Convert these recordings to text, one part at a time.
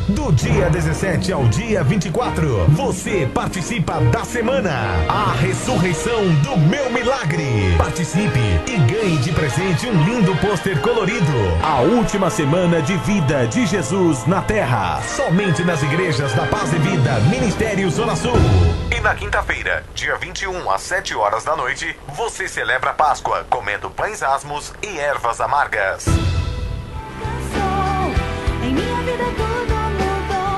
Do dia 17 ao dia 24, você participa da semana. A ressurreição do meu milagre. Participe e ganhe de presente um lindo pôster colorido. A última semana de vida de Jesus na Terra. Somente nas igrejas da Paz e Vida, Ministério Zona Sul. E na quinta-feira, dia 21, às 7 horas da noite, você celebra a Páscoa comendo pães asmos e ervas amargas. Em minha vida tudo mudou,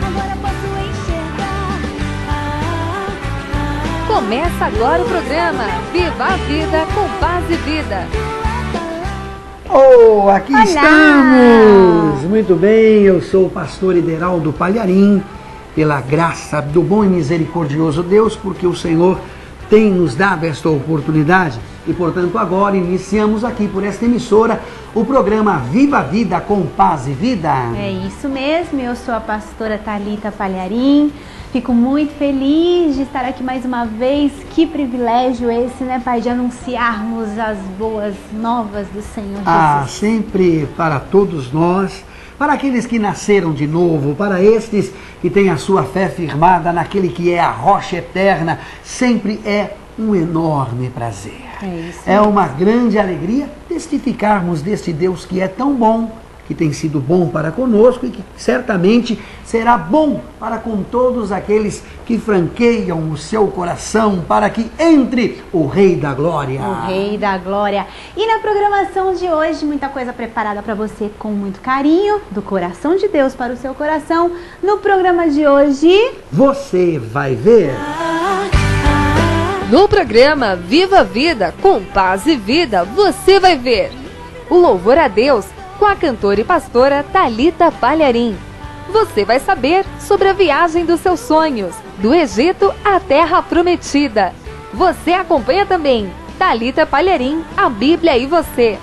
agora posso enxergar. Começa agora o programa Viva a Vida com Paz e Vida. Oh, aqui Olá! estamos! Muito bem, eu sou o pastor Ideraldo Palharim, pela graça do bom e misericordioso Deus, porque o Senhor tem nos dado esta oportunidade e, portanto, agora iniciamos aqui por esta emissora o programa Viva a Vida com Paz e Vida. É isso mesmo, eu sou a pastora Thalita Palharim, fico muito feliz de estar aqui mais uma vez. Que privilégio esse, né, Pai, de anunciarmos as boas novas do Senhor Jesus. Sempre para todos nós, para aqueles que nasceram de novo, para estes que têm a sua fé firmada naquele que é a rocha eterna, sempre é um enorme prazer. É uma grande alegria testificarmos deste Deus que é tão bom, que tem sido bom para conosco e que certamente será bom para com todos aqueles que franqueiam o seu coração para que entre o Rei da Glória. O Rei da Glória. E na programação de hoje, muita coisa preparada para você com muito carinho, do coração de Deus para o seu coração. No programa de hoje, você vai ver. No programa Viva a Vida com Paz e Vida, você vai ver o louvor a Deus com a cantora e pastora Thalita Palharim. Você vai saber sobre a viagem dos seus sonhos, do Egito à Terra Prometida. Você acompanha também Thalita Palharim, a Bíblia e você.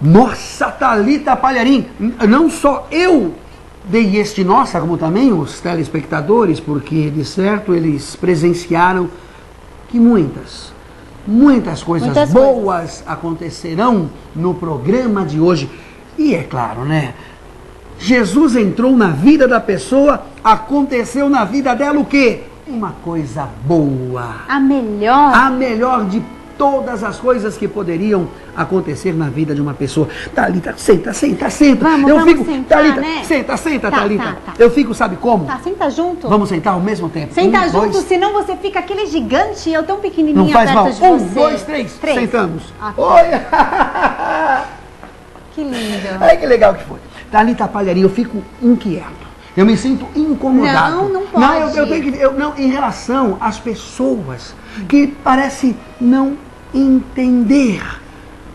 Nossa, Thalita Palharim, não só eu dei este nossa, como também os telespectadores, porque de certo eles presenciaram que muitas coisas boas acontecerão no programa de hoje. E é claro, né? Jesus entrou na vida da pessoa, aconteceu na vida dela o quê? Uma coisa boa. a melhor. A melhor de todas as coisas que poderiam acontecer na vida de uma pessoa. Thalita, senta. Vamos sentar, Thalita, né? senta, Tá, Thalita. tá. Eu fico, sabe como? Tá, senta junto. Vamos sentar ao mesmo tempo. Senta junto, dois. senão você fica aquele gigante e eu tão Não pequenininha faz perto mal. de você. 1, 2, 3. Sentamos. Ok. Olha! Que lindo. Ai, que legal que foi. Thalita Palharim, eu fico inquieto. Eu me sinto incomodado. Não pode. Eu tenho que... em relação às pessoas que parece não entender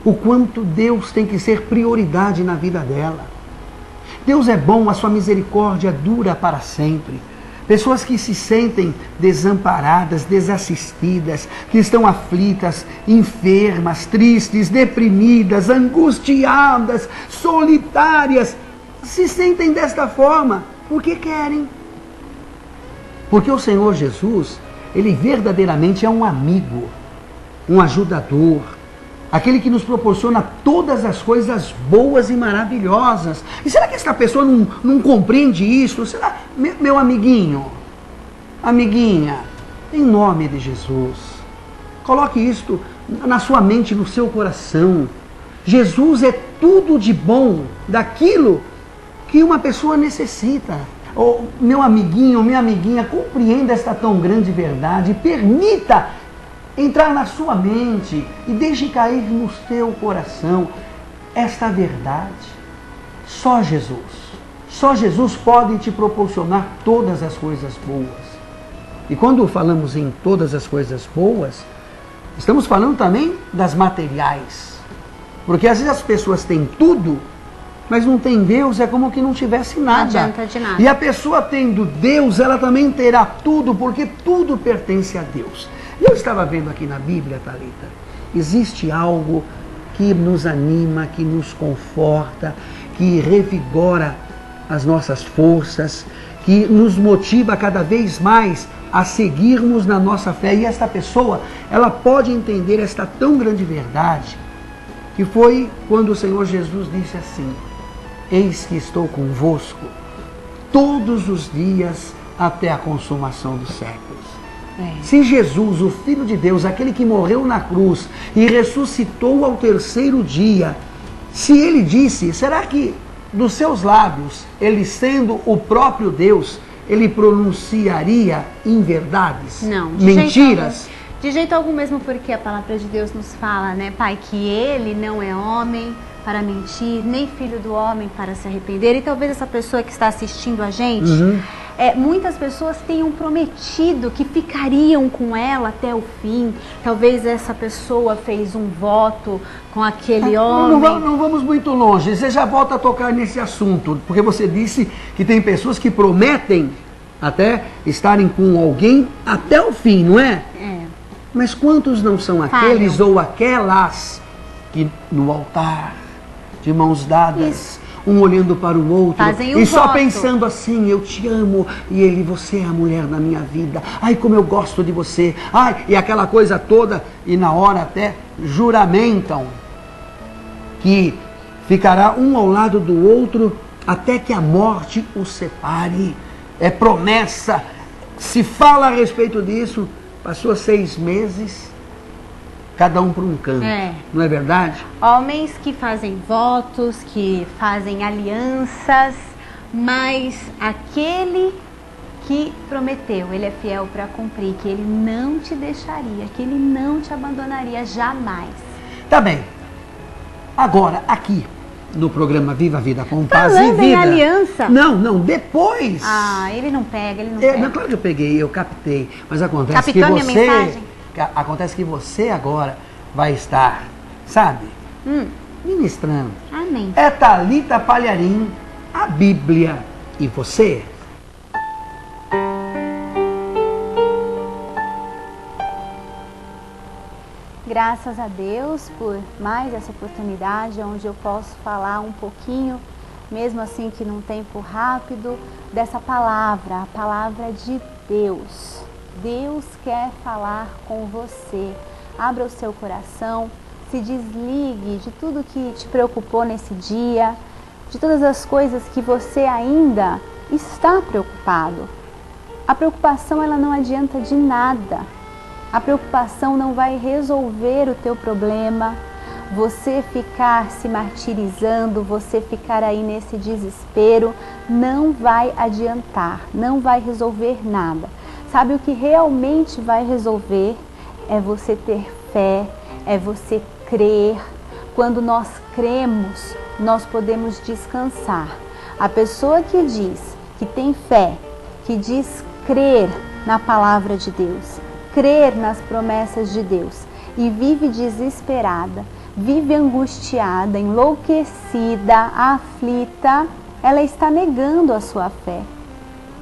o quanto Deus tem que ser prioridade na vida dela. Deus é bom, a sua misericórdia dura para sempre. Pessoas que se sentem desamparadas, desassistidas, que estão aflitas, enfermas, tristes, deprimidas, angustiadas, solitárias, se sentem desta forma porque querem. Porque o Senhor Jesus, Ele verdadeiramente é um amigo, um ajudador, aquele que nos proporciona todas as coisas boas e maravilhosas. E será que esta pessoa não compreende isso? Será, meu amiguinho, amiguinha, em nome de Jesus, coloque isto na sua mente, no seu coração. Jesus é tudo de bom, daquilo que uma pessoa necessita. Oh, meu amiguinho, minha amiguinha, compreenda esta tão grande verdade, permita entrar na sua mente e deixe cair no seu coração esta verdade. Só Jesus pode te proporcionar todas as coisas boas. E quando falamos em todas as coisas boas, estamos falando também das materiais. Porque às vezes as pessoas têm tudo, mas não tem Deus, é como que não tivesse nada. Não adianta de nada. E a pessoa tendo Deus, ela também terá tudo, porque tudo pertence a Deus. Eu estava vendo aqui na Bíblia, Thalita, existe algo que nos anima, que nos conforta, que revigora as nossas forças, que nos motiva cada vez mais a seguirmos na nossa fé. E esta pessoa, ela pode entender esta tão grande verdade, que foi quando o Senhor Jesus disse assim: eis que estou convosco todos os dias até a consumação dos séculos. Se Jesus, o Filho de Deus, aquele que morreu na cruz e ressuscitou ao terceiro dia, se ele disse, será que dos seus lábios, ele sendo o próprio Deus, ele pronunciaria inverdades? Não, mentiras? De jeito algum, mesmo porque a palavra de Deus nos fala, né, Pai, que ele não é homem para mentir, nem filho do homem para se arrepender. E talvez essa pessoa que está assistindo a gente, muitas pessoas tenham prometido que ficariam com ela até o fim. Talvez essa pessoa fez um voto com aquele homem. Não vamos muito longe, você já volta a tocar nesse assunto, porque você disse que tem pessoas que prometem até estarem com alguém até o fim, não é? Mas quantos não são aqueles ou aquelas que no altar, de mãos dadas, um olhando para o outro e só voto, pensando assim, eu te amo, e ele, você é a mulher da minha vida, ai como eu gosto de você, ai, e aquela coisa toda, e na hora até juramentam que ficará um ao lado do outro até que a morte os separe. É promessa, se fala a respeito disso. Passou 6 meses, cada um por um canto, não é verdade? Homens que fazem votos, que fazem alianças, mas aquele que prometeu, ele é fiel para cumprir, que ele não te deixaria, que ele não te abandonaria jamais. Tá bem. Agora, aqui no programa Viva a Vida com Paz e Vida. Em aliança? Não, depois. Ele não pega, ele não pega. Não, claro que eu peguei, eu captei. Mas acontece Captou que minha você. mensagem? Acontece que você agora vai estar, sabe? Ministrando. Amém. É Thalita Palharim, a Bíblia e você. Graças a Deus por mais essa oportunidade onde eu posso falar um pouquinho, mesmo assim que num tempo rápido, dessa palavra, a palavra de Deus. Deus quer falar com você. Abra o seu coração, se desligue de tudo que te preocupou nesse dia, de todas as coisas que você ainda está preocupado. A preocupação, ela não adianta de nada. A preocupação não vai resolver o teu problema. Você ficar se martirizando, você ficar aí nesse desespero, não vai adiantar, não vai resolver nada. Sabe o que realmente vai resolver? É você ter fé, é você crer. Quando nós cremos, nós podemos descansar. A pessoa que diz que tem fé, que diz crer na palavra de Deus, crer nas promessas de Deus e vive desesperada, vive angustiada, enlouquecida, aflita, ela está negando a sua fé.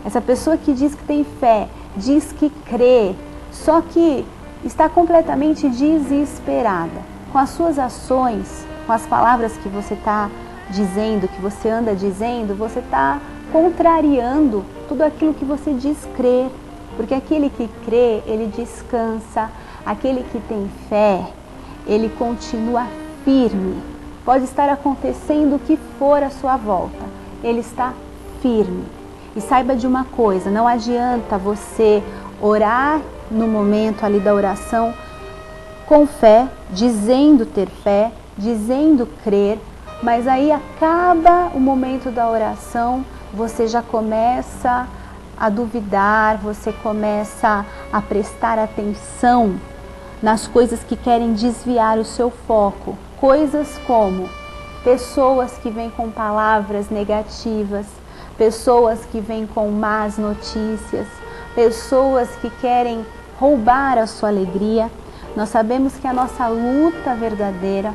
Essa pessoa que diz que tem fé, diz que crê, só que está completamente desesperada. Com as suas ações, com as palavras que você está dizendo, que você anda dizendo, você está contrariando tudo aquilo que você diz crer. Porque aquele que crê, ele descansa. Aquele que tem fé, ele continua firme. Pode estar acontecendo o que for à sua volta, ele está firme. E saiba de uma coisa, não adianta você orar no momento ali da oração com fé, dizendo ter fé, dizendo crer, mas aí acaba o momento da oração, você já começa a duvidar, você começa a prestar atenção nas coisas que querem desviar o seu foco. Coisas como pessoas que vêm com palavras negativas, pessoas que vêm com más notícias, pessoas que querem roubar a sua alegria. Nós sabemos que a nossa luta verdadeira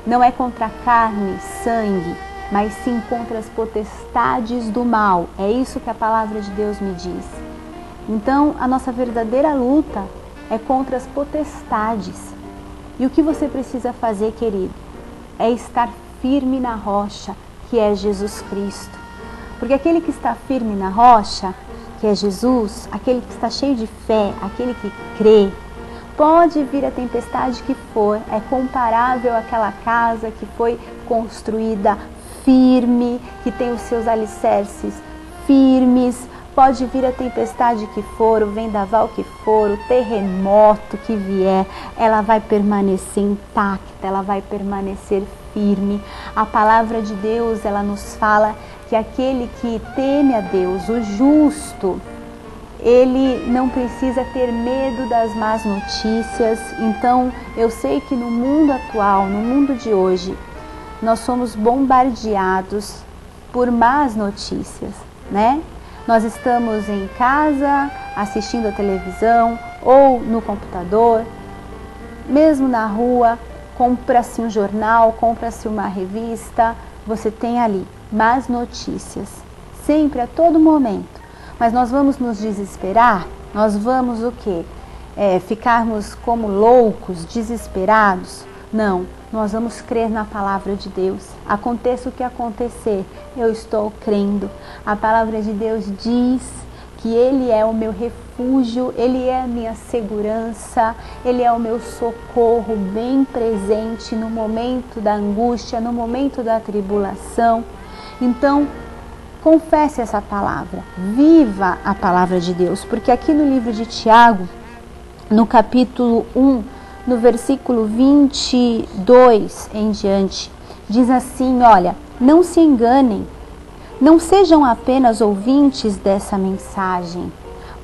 não é contra carne, sangue, mas sim contra as potestades do mal. É isso que a palavra de Deus me diz. Então, a nossa verdadeira luta é contra as potestades. E o que você precisa fazer, querido, é estar firme na rocha, que é Jesus Cristo. Porque aquele que está firme na rocha, que é Jesus, aquele que está cheio de fé, aquele que crê, pode vir a tempestade que for, é comparável àquela casa que foi construída firme, que tem os seus alicerces firmes. Pode vir a tempestade que for, o vendaval que for, o terremoto que vier, ela vai permanecer intacta, ela vai permanecer firme. A palavra de Deus, ela nos fala que aquele que teme a Deus, o justo, ele não precisa ter medo das más notícias. Então, eu sei que no mundo atual, no mundo de hoje, nós somos bombardeados por más notícias, né? Nós estamos em casa, assistindo a televisão ou no computador, mesmo na rua, compra-se um jornal, compra-se uma revista, você tem ali más notícias, sempre, a todo momento. Mas nós vamos nos desesperar? Nós vamos o quê? Ficarmos como loucos, desesperados? Não, nós vamos crer na palavra de Deus. Aconteça o que acontecer, eu estou crendo. A palavra de Deus diz que Ele é o meu refúgio, Ele é a minha segurança, Ele é o meu socorro bem presente no momento da angústia, no momento da tribulação. Então, confesse essa palavra, viva a palavra de Deus, porque aqui no livro de Tiago, no capítulo 1, no versículo 22 em diante, diz assim, olha, não se enganem, não sejam apenas ouvintes dessa mensagem,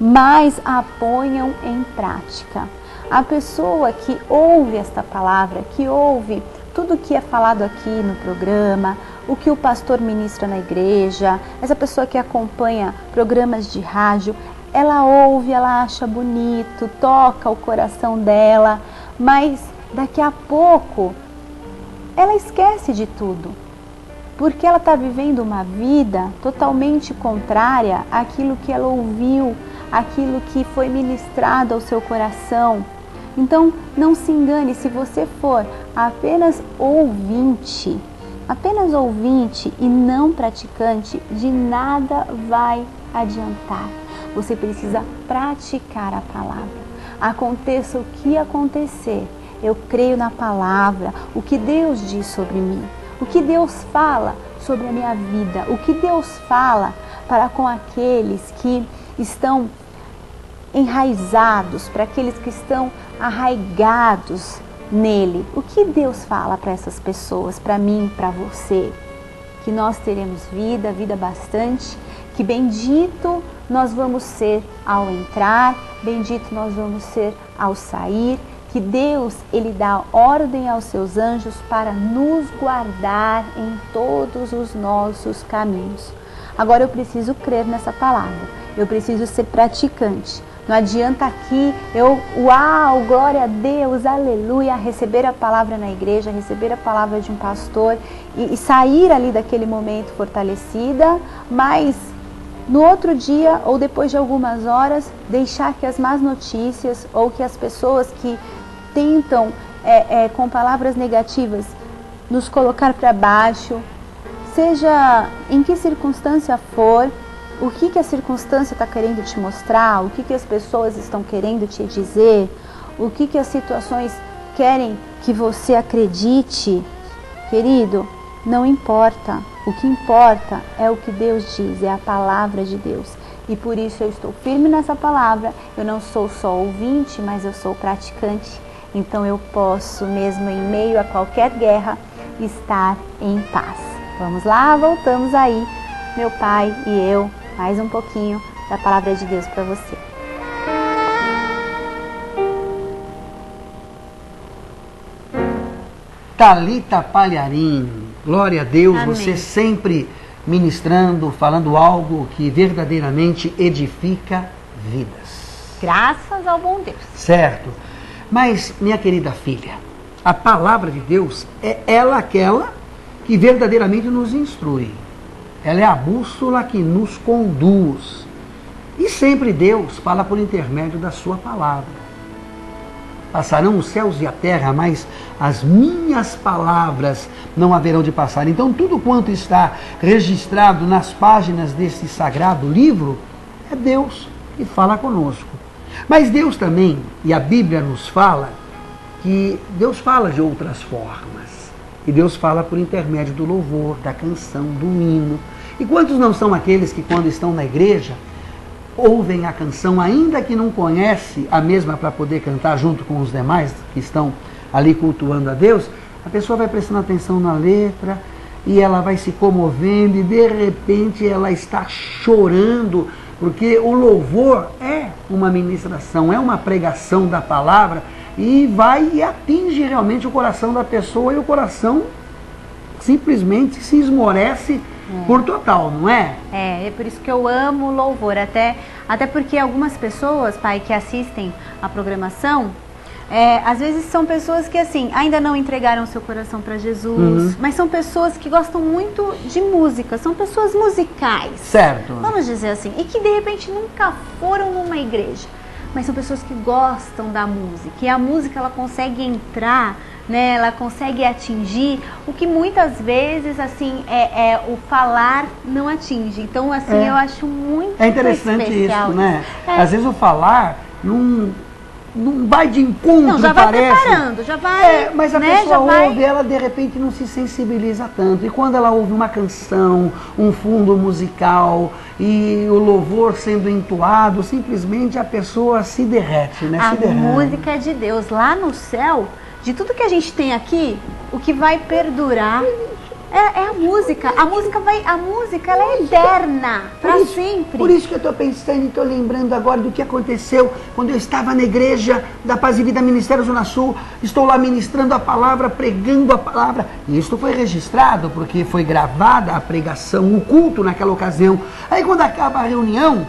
mas a ponham em prática. A pessoa que ouve esta palavra, que ouve tudo o que é falado aqui no programa, o que o pastor ministra na igreja, essa pessoa que acompanha programas de rádio, ela ouve, ela acha bonito, toca o coração dela, mas daqui a pouco ela esquece de tudo, porque ela está vivendo uma vida totalmente contrária àquilo que ela ouviu, àquilo que foi ministrado ao seu coração. Então, não se engane, se você for apenas ouvinte e não praticante, de nada vai adiantar. Você precisa praticar a palavra. Aconteça o que acontecer, eu creio na palavra, o que Deus diz sobre mim, o que Deus fala sobre a minha vida, o que Deus fala para com aqueles que estão enraizados, para aqueles que estão arraigados nele. O que Deus fala para essas pessoas, para mim, para você? Que nós teremos vida, vida bastante, que bendito nós vamos ser ao entrar, bendito nós vamos ser ao sair, que Deus, Ele dá ordem aos seus anjos para nos guardar em todos os nossos caminhos. Agora eu preciso crer nessa palavra, eu preciso ser praticante. Não adianta aqui uau, glória a Deus, aleluia, receber a palavra na igreja, receber a palavra de um pastor e sair ali daquele momento fortalecida, mas no outro dia ou depois de algumas horas deixar que as más notícias ou que as pessoas que tentam com palavras negativas nos colocar para baixo, seja em que circunstância for, o que a circunstância está querendo te mostrar, o que as pessoas estão querendo te dizer, o que as situações querem que você acredite, querido, não importa. O que importa é o que Deus diz, é a palavra de Deus. E por isso eu estou firme nessa palavra, eu não sou só ouvinte, mas eu sou praticante. Então eu posso, mesmo em meio a qualquer guerra, estar em paz. Vamos lá, voltamos aí, meu pai e eu, mais um pouquinho da palavra de Deus para você. Thalita Palharim, glória a Deus, amém. Você sempre ministrando, falando algo que verdadeiramente edifica vidas. Graças ao bom Deus. Certo. Mas, minha querida filha, a palavra de Deus é ela aquela que verdadeiramente nos instrui. Ela é a bússola que nos conduz. E sempre Deus fala por intermédio da sua palavra. Passarão os céus e a terra, mas as minhas palavras não haverão de passar. Então tudo quanto está registrado nas páginas desse sagrado livro é Deus que fala conosco. Mas Deus também, e a Bíblia nos fala, que Deus fala de outras formas. E Deus fala por intermédio do louvor, da canção, do hino. E quantos não são aqueles que quando estão na igreja, ouvem a canção, ainda que não conhece a mesma para poder cantar junto com os demais que estão ali cultuando a Deus, a pessoa vai prestando atenção na letra e ela vai se comovendo e de repente ela está chorando, porque o louvor é uma ministração, é uma pregação da palavra e vai e atinge realmente o coração da pessoa e o coração simplesmente se esmorece por total, não é? É por isso que eu amo o louvor, até porque algumas pessoas, pai, que assistem a programação, às vezes são pessoas que assim, ainda não entregaram seu coração para Jesus, mas são pessoas que gostam muito de música, são pessoas musicais. Certo. Vamos dizer assim, e que de repente nunca foram numa igreja, mas são pessoas que gostam da música, e a música ela consegue entrar, né, ela consegue atingir o que muitas vezes assim o falar não atinge. Então assim, eu acho muito interessante especial isso, né? Às vezes o falar não vai de encontro, não, já vai parece. Preparando, já vai. Mas a pessoa ouve, ela de repente não se sensibiliza tanto. E quando ela ouve uma canção, um fundo musical e o louvor sendo entoado, simplesmente a pessoa se derrete, né? A música de Deus lá no céu, de tudo que a gente tem aqui, o que vai perdurar é a música. A música ela é eterna, para sempre. Por isso que eu estou pensando e estou lembrando agora do que aconteceu quando eu estava na igreja da Paz e Vida Ministério Zona Sul. Estou lá ministrando a palavra, pregando a palavra. E isso foi registrado porque foi gravada a pregação, o culto naquela ocasião. Aí quando acaba a reunião,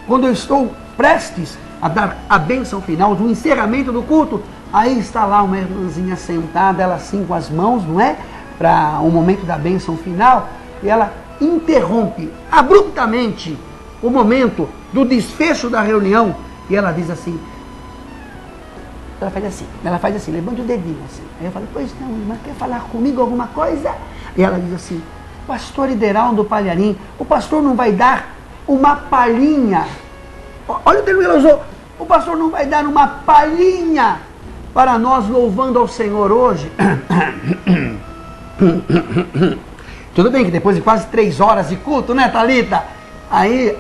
quando eu estou prestes a dar a bênção final do encerramento do culto, aí está lá uma irmãzinha sentada, ela assim com as mãos, não é? Para o momento da bênção final, e ela interrompe abruptamente o momento do desfecho da reunião, e ela diz assim, ela faz assim, levanta o dedinho assim. Aí eu falo, pois não, irmã, quer falar comigo alguma coisa? E ela diz assim, pastor Ideraldo Palharim, o pastor não vai dar uma palhinha, olha o termo que ela usou, o pastor não vai dar uma palhinha para nós louvando ao Senhor hoje? Tudo bem que depois de quase 3 horas de culto, né, Thalita? Aí,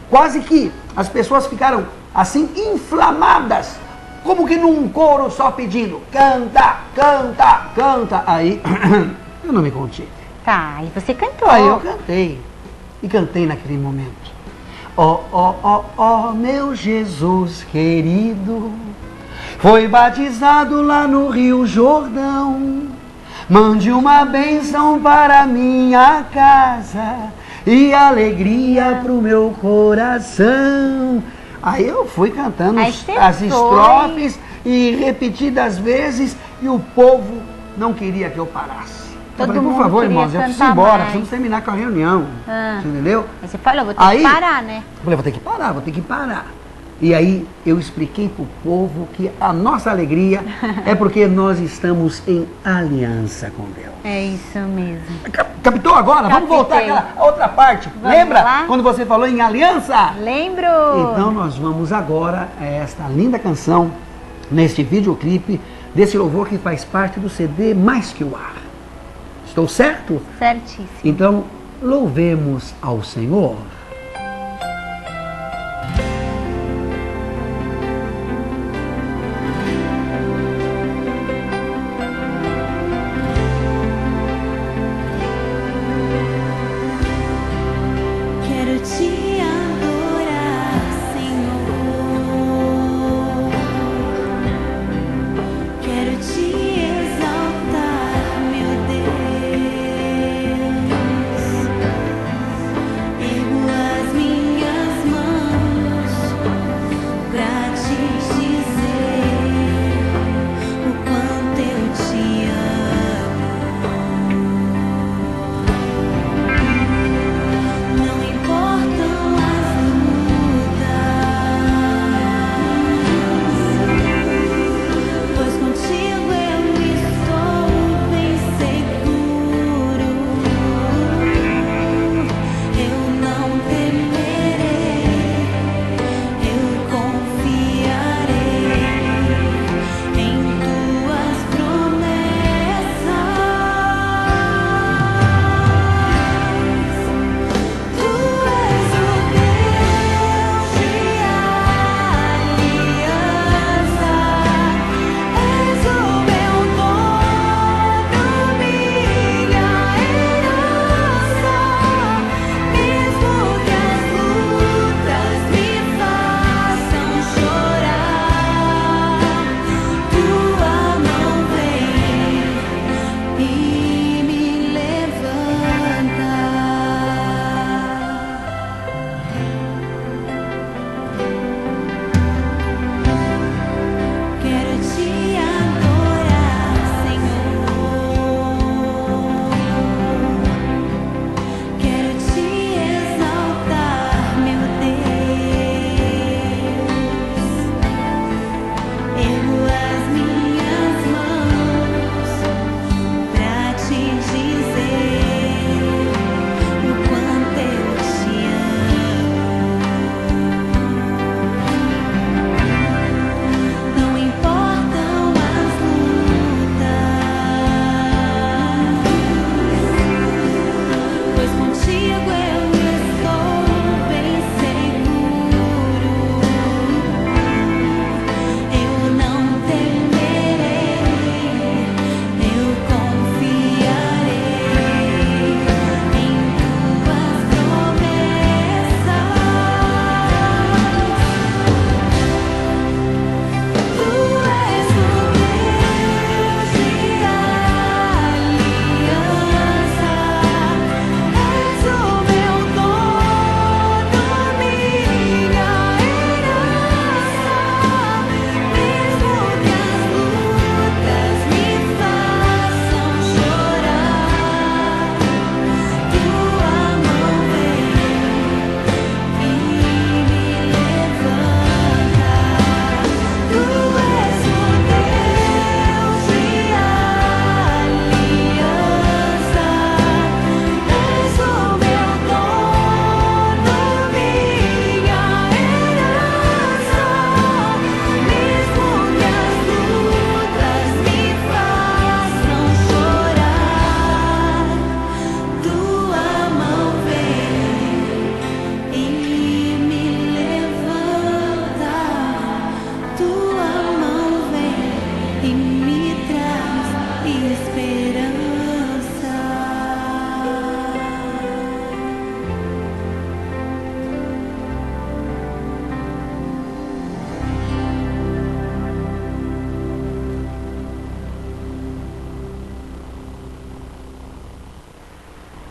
quase que as pessoas ficaram assim, inflamadas, como que num coro só pedindo, canta, canta, canta. Aí, eu não me contive. Tá, e você cantou. Aí eu cantei, e cantei naquele momento. Ó, meu Jesus querido, foi batizado lá no Rio Jordão. Mande uma bênção para minha casa e alegria pro meu coração. Aí eu fui cantando as estrofes e repetidas vezes e o povo não queria que eu parasse. Eu falei, por favor, irmãos, eu preciso ir embora, precisamos terminar com a reunião. Você entendeu? Aí você falou, vou ter que parar, né? Eu falei, vou ter que parar. E aí eu expliquei para o povo que a nossa alegria é porque nós estamos em aliança com Deus. É isso mesmo. Captou agora? Vamos voltar àquela outra parte. Lembra lá? Quando você falou em aliança? Lembro! Então nós vamos agora a esta linda canção, neste videoclipe, desse louvor que faz parte do CD Mais Que o Ar. Estou certo? Certíssimo. Então, louvemos ao Senhor. Ergo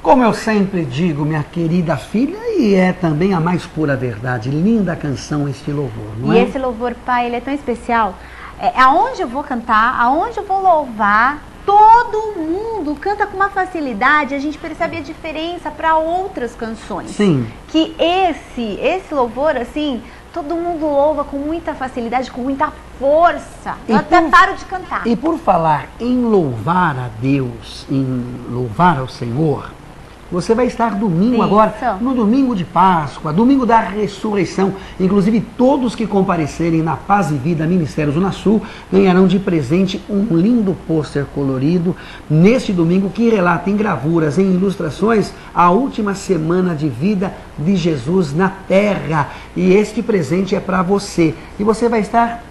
Como eu sempre digo, minha querida filha, e é também a mais pura verdade, linda canção este louvor, não é? E esse louvor, pai, ele é tão especial. Aonde eu vou cantar, aonde eu vou louvar, todo mundo canta com uma facilidade, a gente percebe a diferença para outras canções. Sim. Que esse louvor, assim, todo mundo louva com muita facilidade, com muita força. Eu até paro de cantar. E por falar em louvar a Deus, em louvar ao Senhor, você vai estar domingo agora, no domingo de Páscoa, domingo da ressurreição. Inclusive, todos que comparecerem na Paz e Vida Ministério Zona Sul ganharão de presente um lindo pôster colorido neste domingo que relata em gravuras, em ilustrações, a última semana de vida de Jesus na Terra. E este presente é para você. E você vai estar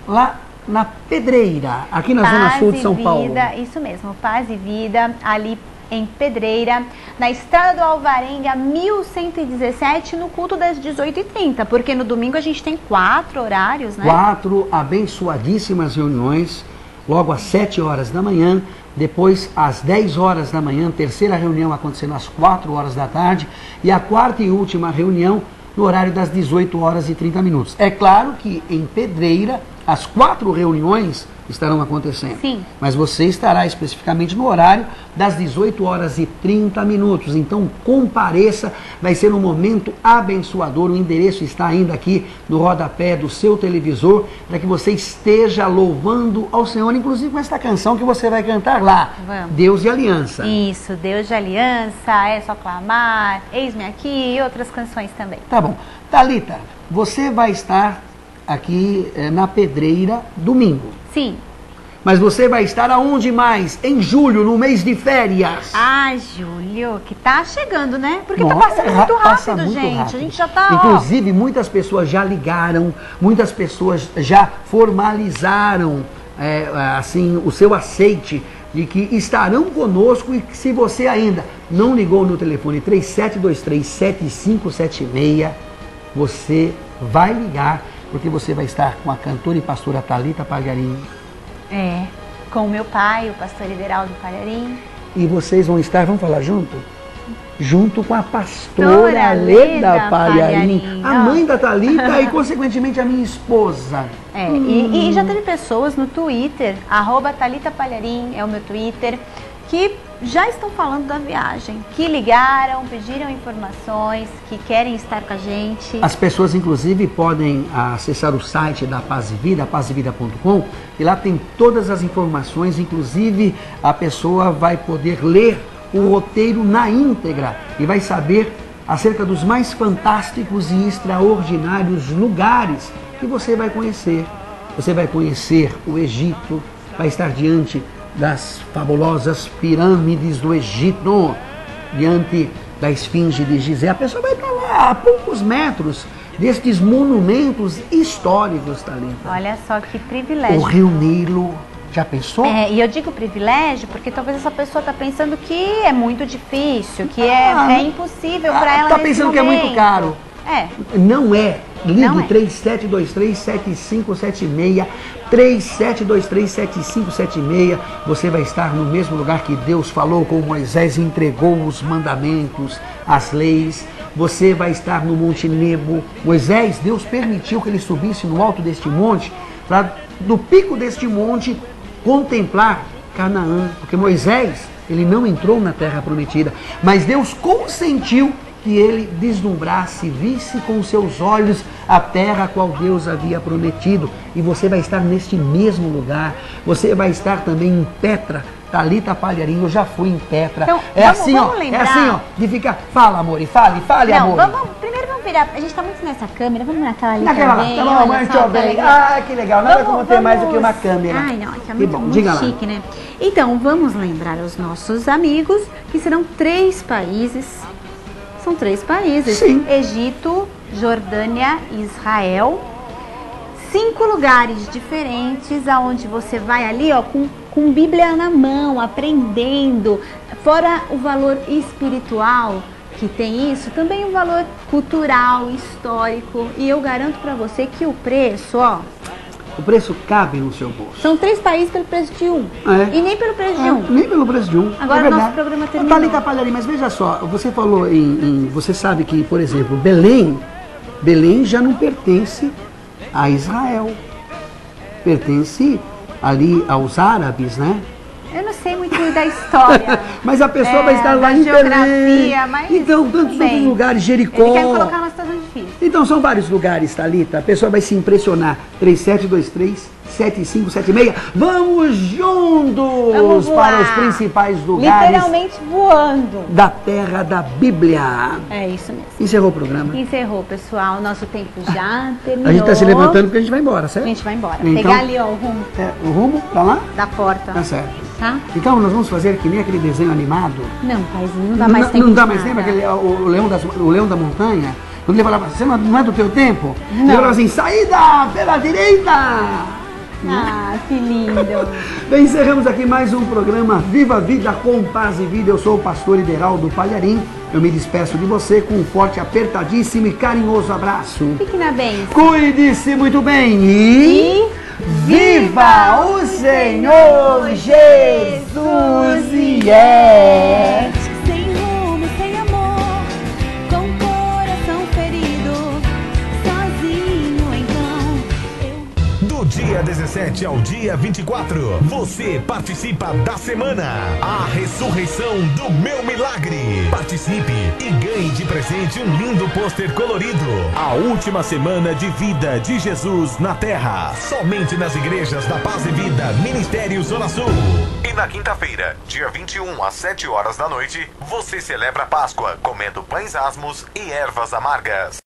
lá na Pedreira, aqui na Zona Sul de São Paulo. Isso mesmo, Paz e Vida, ali em Pedreira, na Estrada do Alvarenga, 1117, no culto das 18h30, porque no domingo a gente tem 4 horários, né? 4 abençoadíssimas reuniões, logo às 7 horas da manhã, depois às 10 horas da manhã, terceira reunião acontecendo às 4 horas da tarde, e a quarta e última reunião no horário das 18 horas e 30 minutos. É claro que em Pedreira, as 4 reuniões estarão acontecendo. Sim. Mas você estará especificamente no horário das 18 horas e 30 minutos. Então compareça, vai ser um momento abençoador. O endereço está ainda aqui no rodapé do seu televisor, para que você esteja louvando ao Senhor, inclusive com esta canção que você vai cantar lá. Vamos. Deus de Aliança. Isso, Deus de Aliança, É Só Clamar, Eis-me Aqui e outras canções também. Tá bom. Thalita, você vai estar aqui na Pedreira domingo. Sim. Mas você vai estar aonde mais? Em julho, no mês de férias. Ah, Júlio, que tá chegando, né? Porque Nossa, tá passando muito passa rápido, muito gente. rápido. A gente já tá, Inclusive, muitas pessoas já ligaram, muitas pessoas já formalizaram assim, o seu aceite de que estarão conosco, e que se você ainda não ligou no telefone 3723-7576, você vai ligar, porque você vai estar com a cantora e pastora Thalita Palharim. Com o meu pai, o pastor Ideraldo Palharim. E vocês vão estar, vamos falar junto? Junto com a pastora Leda Palharim, a mãe da Thalita e, consequentemente, a minha esposa. E já teve pessoas no Twitter, @Thalita Palharim é o meu Twitter, que já estão falando da viagem, que ligaram, pediram informações, que querem estar com a gente. As pessoas, inclusive, podem acessar o site da Paz e Vida, pazevida.com, e lá tem todas as informações, inclusive a pessoa vai poder ler o roteiro na íntegra e vai saber acerca dos mais fantásticos e extraordinários lugares que você vai conhecer. Você vai conhecer o Egito, vai estar diante das fabulosas pirâmides do Egito, diante da esfinge de Gizé. A pessoa vai estar lá a poucos metros destes monumentos históricos, Thalita. Olha só que privilégio. O Rio Nilo, já pensou? E eu digo privilégio porque talvez essa pessoa está pensando que é muito difícil, que é impossível para ela Está nesse pensando momento. que é muito caro. Não é. Ligue Não é. 3723-7576, 3723-7576. Você vai estar no mesmo lugar que Deus falou com Moisés e entregou os mandamentos, as leis. Você vai estar no Monte Nebo. Moisés, Deus permitiu que ele subisse no alto deste monte, para do pico deste monte contemplar Canaã. Porque Moisés, ele não entrou na terra prometida, mas Deus consentiu que ele deslumbrasse, visse com seus olhos a terra a qual Deus havia prometido. E você vai estar neste mesmo lugar. Você vai estar também em Petra, Thalita Palharim. Eu já fui em Petra. Então, vamos lembrar. É assim, ó, de ficar, fala, amor, fale, não, amor. Primeiro vamos virar, a gente tá muito nessa câmera, vamos naquela ali Naquela lá, também. tá bom, mas tô bem. Ah, que legal, nada como ter mais do que uma câmera. Ai, não, que é Que bom, muito diga chique, né? Então, vamos lembrar aos nossos amigos que serão 3 países. São 3 países. Sim. Egito, Jordânia e Israel. 5 lugares diferentes, aonde você vai ali, ó, com Bíblia na mão, aprendendo. Fora o valor espiritual que tem isso, também o valor cultural, histórico. E eu garanto para você que o preço, ó, O preço cabe no seu bolso. São 3 países pelo preço de um. É. E nem pelo preço de um. Nem pelo preço de um. Agora é o nosso verdade. programa terminou. Thalita Palharim, mas veja só, você falou você sabe que, por exemplo, Belém já não pertence a Israel. Pertence ali aos árabes, né? Eu não sei muito da história. Mas a pessoa vai estar lá da em geografia, Belém. mas Então, tantos bem. outros lugares, Jericó. Ele quer me colocar numa situação difícil. Então, são vários lugares, Thalita. A pessoa vai se impressionar. 3723-7576. Vamos juntos Vamos voar. para os principais lugares Literalmente voando. da terra da Bíblia. É isso mesmo. Encerrou o programa. Encerrou, pessoal. Nosso tempo já terminou. A gente está se levantando porque a gente vai embora, certo? A gente vai embora. Então, Pegar ali, ó, o rumo o rumo pra lá? da porta. Tá certo. Tá? Então, nós vamos fazer que nem aquele desenho animado. Não, paizinho, não dá mais tempo. Não dá de mais tempo, nada. aquele, o leão da montanha. Quando ele falava, você não é do teu tempo? Não. Ele falava assim, saída pela direita! Ah, que lindo. Bem, encerramos aqui mais um programa Viva a Vida com Paz e Vida. Eu sou o pastor Ideraldo Palharim. Eu me despeço de você com um forte, apertadíssimo e carinhoso abraço. Fique na bênção. Cuide-se muito bem e viva o Senhor Jesus! Yeah! Sem rumo, sem amor, com o coração ferido, sozinho então Do dia 17 ao dia 24, você participa da semana. A ressurreição do meu milagre. Participe e ganhe de presente um lindo pôster colorido. A última semana de vida de Jesus na Terra. Somente nas igrejas da Paz e Vida, Ministério Zona Sul. E na quinta-feira, dia 21, às 7 horas da noite, você celebra a Páscoa comendo pães asmos e ervas amargas.